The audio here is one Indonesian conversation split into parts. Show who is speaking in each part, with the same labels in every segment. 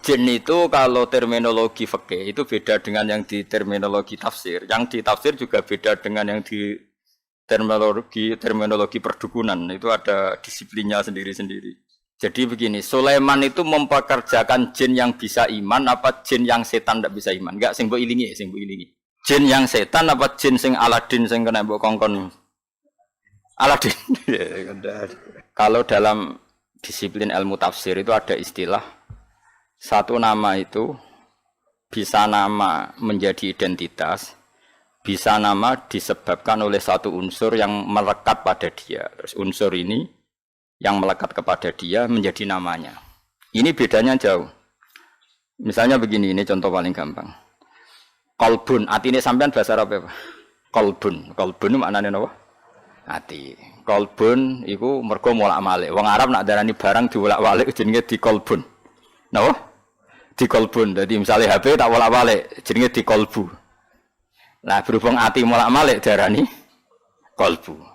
Speaker 1: Jin itu kalau terminologi fikih itu beda dengan yang di terminologi tafsir. Yang di tafsir juga beda dengan yang di terminologi perdukunan. Itu ada disiplinnya sendiri-sendiri. Jadi begini, Sulaiman itu mempekerjakan jin yang bisa iman apa jin yang setan tidak bisa iman? Enggak, sing mbok ilingi, sing mbok ilingi. Jin yang setan apa jin sing Aladin sing kena mbok kongkon? Aladin. Kalau dalam disiplin ilmu tafsir itu ada istilah satu nama itu bisa nama menjadi identitas, bisa nama disebabkan oleh satu unsur yang melekat pada dia. Terus unsur ini yang melekat kepada dia menjadi namanya. Ini bedanya jauh. Misalnya begini, ini contoh paling gampang. Kolbun, hati ini sampean bahasa Arab apa? Kolbun, kolbun maknanya apa? Hati. Kolbun itu mergo molak-malik. Wong Arab nak darani barang diwolak-walik jenenge di kolbun. Napa? Di kolbun. Jadi misalnya HP tak wolak-walik jenenge di kolbu. Nah, berhubung hati molak-malik darani kolbu.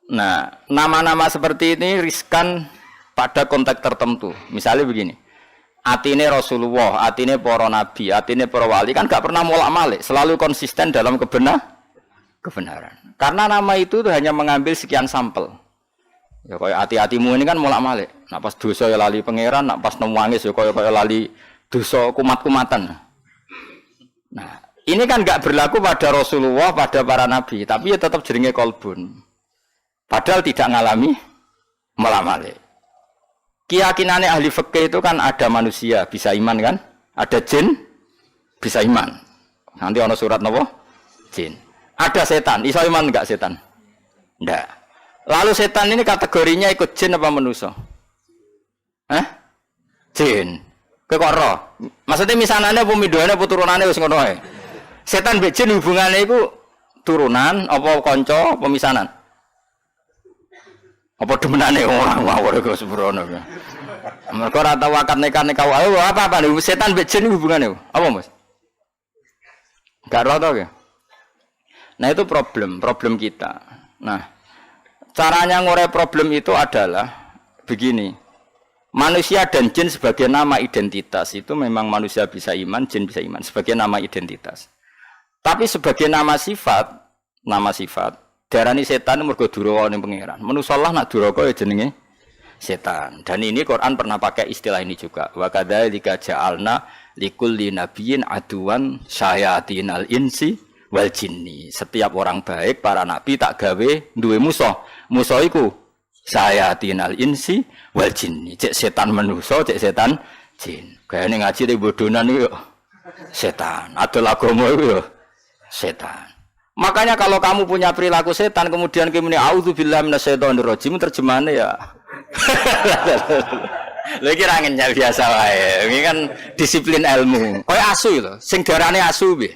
Speaker 1: Nah, nama-nama seperti ini riskan pada konteks tertentu. Misalnya begini. Atine Rasulullah, atine para nabi, atine para wali kan gak pernah molak-malik, selalu konsisten dalam kebenaran. Karena nama itu hanya mengambil sekian sampel. Ya kaya hati-hatimu ini kan molak-malik. Nak pas dosa ya lali pangeran, nak pas nangis ya kaya lali dosa kumat-kumatan. Nah, ini kan enggak berlaku pada Rasulullah, pada para nabi, tapi ya tetap jenenge kolbun. Padahal tidak ngalami molak-malik. Keyakinannya ahli fikih itu kan ada manusia bisa iman kan? Ada jin bisa iman. Nanti ana surat napa? Jin. Ada setan, iso iman enggak setan? Enggak. Lalu setan ini kategorinya ikut jin apa manusia? Jin. Kok roh? Maksudnya misanane apa midone apa turunane wis ngono ae. Setan mbek jin hubungane iku turunan apa kanca apa misanan? Apa demenane orang mawon kok sembrono. Mergo ora tau akad nekane kawake apa setan mbek jin hubungane apa Mas? Enggak roh to ya? Nah itu problem kita. Nah, caranya ngorek problem itu adalah begini. Manusia dan jin sebagai nama identitas itu memang manusia bisa iman, jin bisa iman sebagai nama identitas. Tapi sebagai nama sifat darani setan mergo duraka ning pangeran. Manusa Allah nak duraka ya jenenge setan. Dan ini Quran pernah pakai istilah ini juga. Wa kadzalika ja'alna likulli nabiyyin aduwan syayatinal insi wal jinni. Setiap orang baik para nabi tak gawe duwe musuh. Musuh iku sayatinal insi wal jinni. Cek setan manusa, cek setan jin. Gayane ngaji di bodonan iku setan. Adol agama iku setan. Makanya kalau kamu punya perilaku setan kemudian kamu muni auzubillahi minasyaitonir rajim terjemahannya ya. Lagi rangennya biasa wae. Ini kan disiplin ilmu. Kayak asu lho, sing darane asu piye?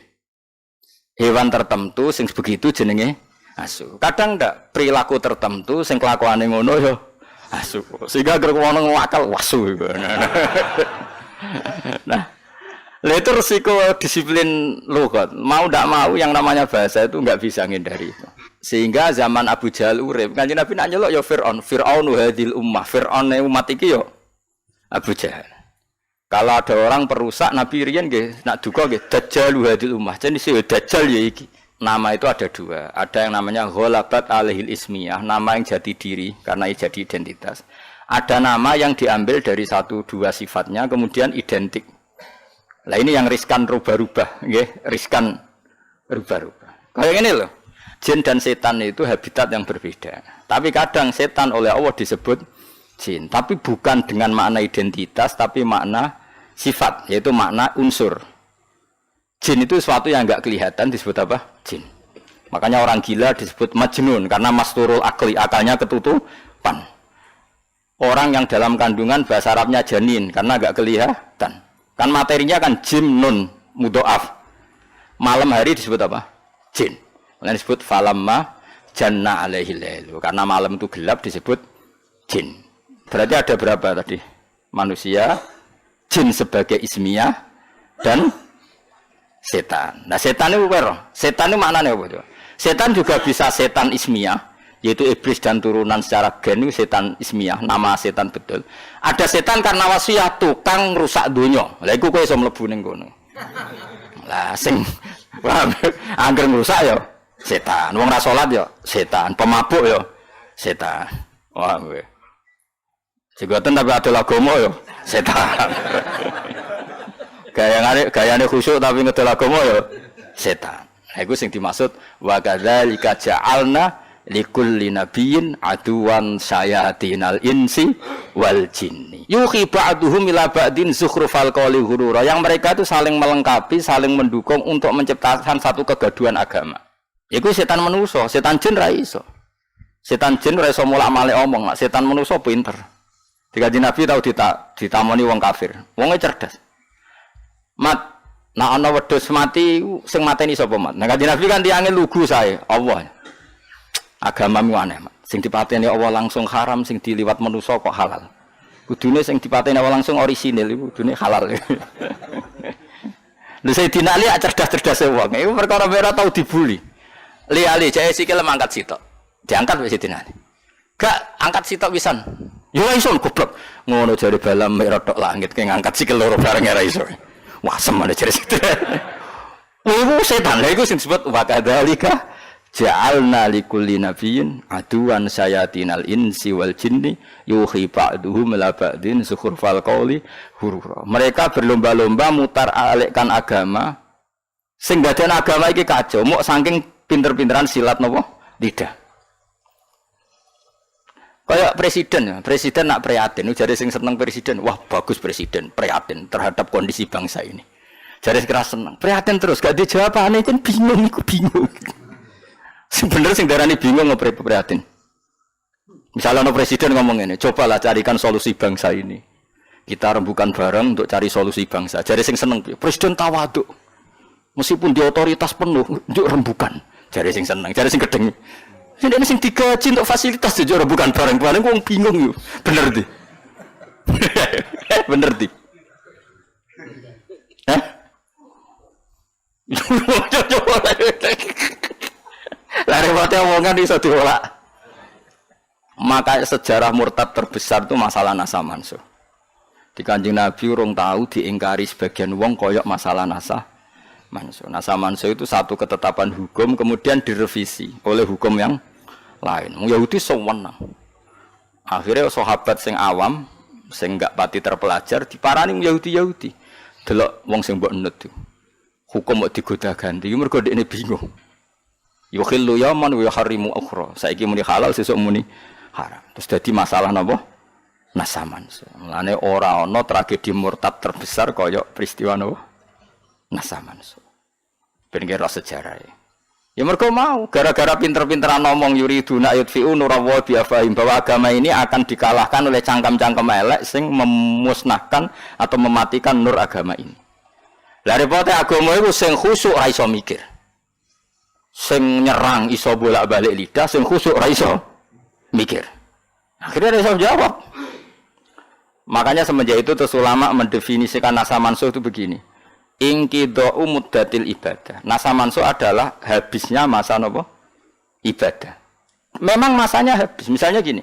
Speaker 1: Hewan tertentu sing begitu jenenge asu. Kadang ndak perilaku tertentu sing kelakuane ngono ya asu. Sehingga gerek wong ngakal wasu. Nah, itu risiko disiplin lughat. Mau ndak mau yang namanya bahasa itu enggak bisa menghindari itu. Sehingga zaman Abu Jahal urip, Kanjeng Nabi nak nyeluk ya Fir'aun hadil ummah. Fir'aun umat iki ya Abu Jahal. Kalau ada orang perusak Nabi riyen nggih nak duka nggih dajjal hadil ummah. Jadi si dajjal ya iki. Nama itu ada dua. Ada yang namanya ghalabat alaihil ismiyah, nama yang jati diri karena jadi identitas. Ada nama yang diambil dari satu dua sifatnya kemudian identik. Lah ini yang riskan rubah-rubah, nggih, riskan rubah-rubah. Kayak ini loh. Jin dan setan itu habitat yang berbeda. Tapi kadang setan oleh Allah disebut jin, tapi bukan dengan makna identitas, tapi makna sifat, yaitu makna unsur. Jin itu sesuatu yang enggak kelihatan disebut apa? Jin. Makanya orang gila disebut majnun karena masturul akli, akalnya ketutupan. Orang yang dalam kandungan bahasa Arabnya janin karena enggak kelihatan. Kan materinya kan jim nun mudhoaf. Malam hari disebut apa? Jin. Makanya disebut falamma janna alaihi lailu. Karena malam itu gelap disebut jin. Berarti ada berapa tadi? Manusia, jin sebagai ismiyah dan setan. Nah, setan itu apa? Setan itu maknanya apa? Setan juga bisa setan ismiyah, yaitu iblis dan turunan secara gen itu setan ismiyah, nama setan betul. Ada setan karena wasiat tukang rusak dunia. Lah iku kowe iso mlebu ning kono. Lah sing angger rusak ya setan, wong ra salat ya setan, pemabuk ya setan. Wah kowe. Segoten tapi ada agama ya setan. Gayane khusyuk tapi ngedol agama ya setan. Nah, iku sing dimaksud wa kadzalika ja'alna likulli nabiyyin aduwan sayatinal insi wal jinni. Yuhi ba'duhum ila ba'din zukhrufal qawli ghurura. Yang mereka itu saling melengkapi, saling mendukung untuk menciptakan satu kegaduhan agama. Iku setan manusa, setan jin ra iso. Setan jin ra iso mulak-malik omong, setan manusa pinter. Dikaji Nabi tahu ditamoni wong kafir. Wonge cerdas. Mat nah ana wedhus mati sing mateni sapa mat. Nah kanjeng Nabi kan tiange lugu sae Allah. Agamamu aneh, mat. Sing dipateni Allah langsung haram, sing diliwat manusa kok halal. Kudune sing dipateni Allah langsung orisinil iku kudune halal. Lha Sayyidina Ali cerdas-cerdas wong. Iku perkara ora tau dibuli. Ali jae sikil mangkat sitok. Diangkat wis Sayyidina Ali. Gak angkat sitok pisan. Yo iso goblok. Ngono jare balam merah tok langit ke ngangkat sikil loro bareng ora iso. Wah, semane jare situ. Iku setan lha iku sing disebut wa kadzalika ja'alna likulli nabiyyin aduwan sayatinal insi wal jinni yuhi ba'duhum ila ba'din zukhrufal qawli ghurura. Mereka berlomba-lomba mutar alikkan agama sing daden agama iki kacau mok saking pinter-pinteran silat napa lidah. Kayak presiden nak prihatin, jare sing seneng presiden, wah bagus presiden, prihatin terhadap kondisi bangsa ini. Jare keras seneng, prihatin terus, gak dijawabane kan bingung, iku bingung. Sebenarnya sing darani bingung prihatin. Misalnya no presiden ngomong ini, cobalah carikan solusi bangsa ini. Kita rembukan bareng untuk cari solusi bangsa. Jare sing seneng, presiden tawaduk. Meskipun di otoritas penuh, untuk rembukan. Jare sing seneng, jare sing gedeng. Ini sing digaji untuk fasilitas jujur bukan barang-barang wong bingung yo. Bener di. Bener di. Hah? Lah repot omongan iso diolak. Maka sejarah murtad terbesar itu masalah nasa mansuh. Di Kanjeng Nabi urung tahu diingkari sebagian wong koyok masalah nasa mansuh. Nasa mansuh itu satu ketetapan hukum kemudian direvisi oleh hukum yang lain. Yahudi sewenang. Akhirnya sahabat sing awam, sing enggak pati terpelajar diparani Yahudi. Delok wong sing mbok nut. Hukum kok digoda ganti, mergo dekne bingung. Yukhillu yaman wa yuharrimu ukhra. Saiki muni halal sesuk muni haram. Terus dadi masalah napa? Nasaman. Mulane ora ana tragedi murtad terbesar kaya peristiwa napa? Nasaman. Ben kira sejarah. Ya mereka mau, gara-gara pinter-pinteran ngomong yuriduna yudfi'u nurallahi biafahim bahwa agama ini akan dikalahkan oleh cangkem-cangkem elek sing memusnahkan atau mematikan nur agama ini. Lah repote agama itu sing khusyuk ra iso mikir. Sing nyerang iso bolak-balik lidah, sing khusyuk ra iso mikir. Akhirnya dia iso jawab. Makanya semenjak itu terus ulama mendefinisikan nasa mansuh itu begini. Inqidha'u muddatil ibadah. Nasa mansuh adalah habisnya masa napa? Ibadah. Memang masanya habis. Misalnya gini.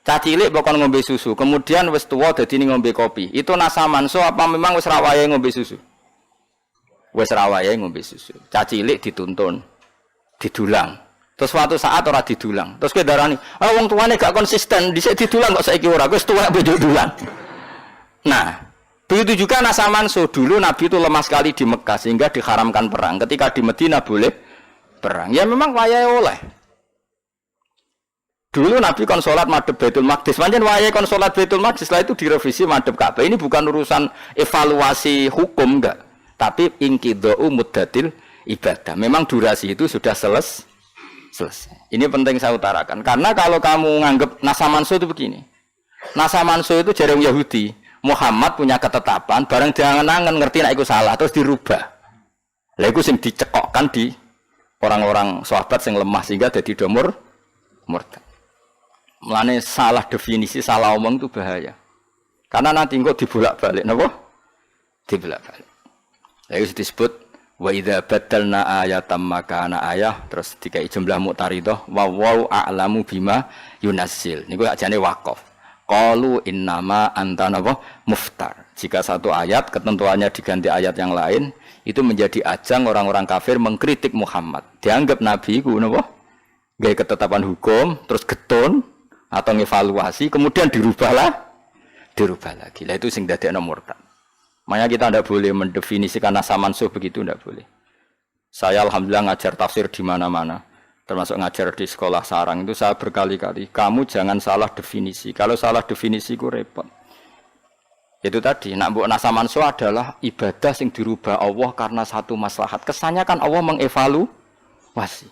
Speaker 1: Cah cilik bakal ngombe susu, kemudian wis tuwa dadi ngombe kopi. Itu nasa mansuh apa memang wis ra wayahe ngombe susu? Wis ra wayahe ngombe susu. Cah cilik dituntun, didulang. Terus suatu saat ora didulang. Terus kowe darani, "Ah wong tuane gak konsisten, dhisik didulang kok saiki ora." Wis tuwek bojo dulang. Nah, begitu juga nasa mansuh. Dulu Nabi itu lemah sekali di Mekah sehingga diharamkan perang. Ketika di Madinah boleh perang. Ya memang wayahe oleh. Dulu Nabi kon salat madhep Baitul Maqdis. Pancen wayahe kon salat Baitul Maqdis, setelah itu direvisi madhep Ka'bah. Ini bukan urusan evaluasi hukum enggak, tapi inqidha'u muddatil ibadah. Memang durasi itu sudah selesai. Ini penting saya utarakan. Karena kalau kamu nganggap nasa mansuh itu begini. Nasa mansuh itu jarang Yahudi. Muhammad punya ketetapan, barang jangan-jangan ngerti nek iku salah terus dirubah. Lha iku sing dicekokkan di orang-orang sahabat sing lemah sehingga dadi domur murtad. Mulane salah definisi, salah omong itu bahaya. Karena nanti engko dibolak-balik napa? Dibolak-balik. Lha iku disebut Wa idza badalna ayatam makana ayah terus dikai jumlah muqtaridah wa wau a'lamu bima yunazil. Niku ajane waqaf. Qalu innama anta napa muftar. Jika satu ayat ketentuannya diganti ayat yang lain, itu menjadi ajang orang-orang kafir mengkritik Muhammad. Dianggap nabi iku napa? Gawe ketetapan hukum terus getun atau ngevaluasi kemudian dirubah lagi. Lah itu sing dadekno murtad. Makanya kita tidak boleh mendefinisikan nasa mansuh begitu, tidak boleh. Saya alhamdulillah ngajar tafsir di mana-mana, termasuk ngajar di sekolah sarang itu saya berkali-kali, kamu jangan salah definisi. Kalau salah definisi itu repot. Itu tadi, nak mbok nasa mansuh adalah ibadah yang dirubah Allah karena satu maslahat. Kesannya kan Allah mengevaluasi.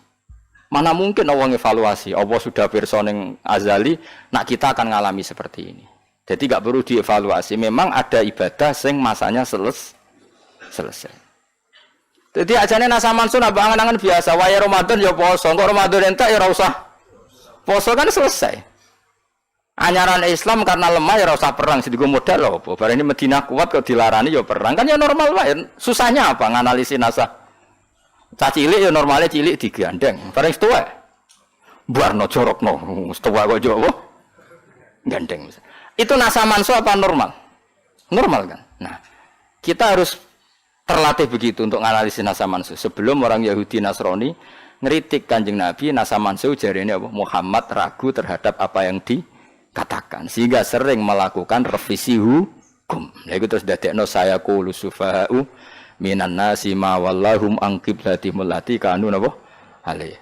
Speaker 1: Mana mungkin Allah mengevaluasi? Allah sudah pirsa ning azali, nak kita akan ngalami seperti ini. Jadi gak perlu dievaluasi. Memang ada ibadah sing masanya selesai. Jadi ajane nasa mansuh nambah angan-angan biasa. Waya Ramadan ya poso, kok Ramadan entek ya ora usah poso kan selesai. Anyaran Islam karena lemah ya ora usah perang, sedigo modal apa. Bareng ini Madinah kuat kok dilarani ya perang. Kan ya normal wae. Susahnya apa nganalisis nasa? Cah cilik ya normalnya cilik digandeng. Bareng setuwek. Buarno jorokno, setuwek kok yo gandeng. Itu nasa mansuh apa normal? Normal kan? Nah, kita harus terlatih begitu untuk menganalisis nasa mansuh. Sebelum orang Yahudi Nasrani ngeritik Kanjeng Nabi, nasa mansuh jarene apa? Muhammad ragu terhadap apa yang dikatakan. Sehingga sering melakukan revisi hukum. Nah, itu terus dadekno saya qulu sufaha'u minan nasi ma wallahum an qiblatihim allati kanu napa? Alaihi.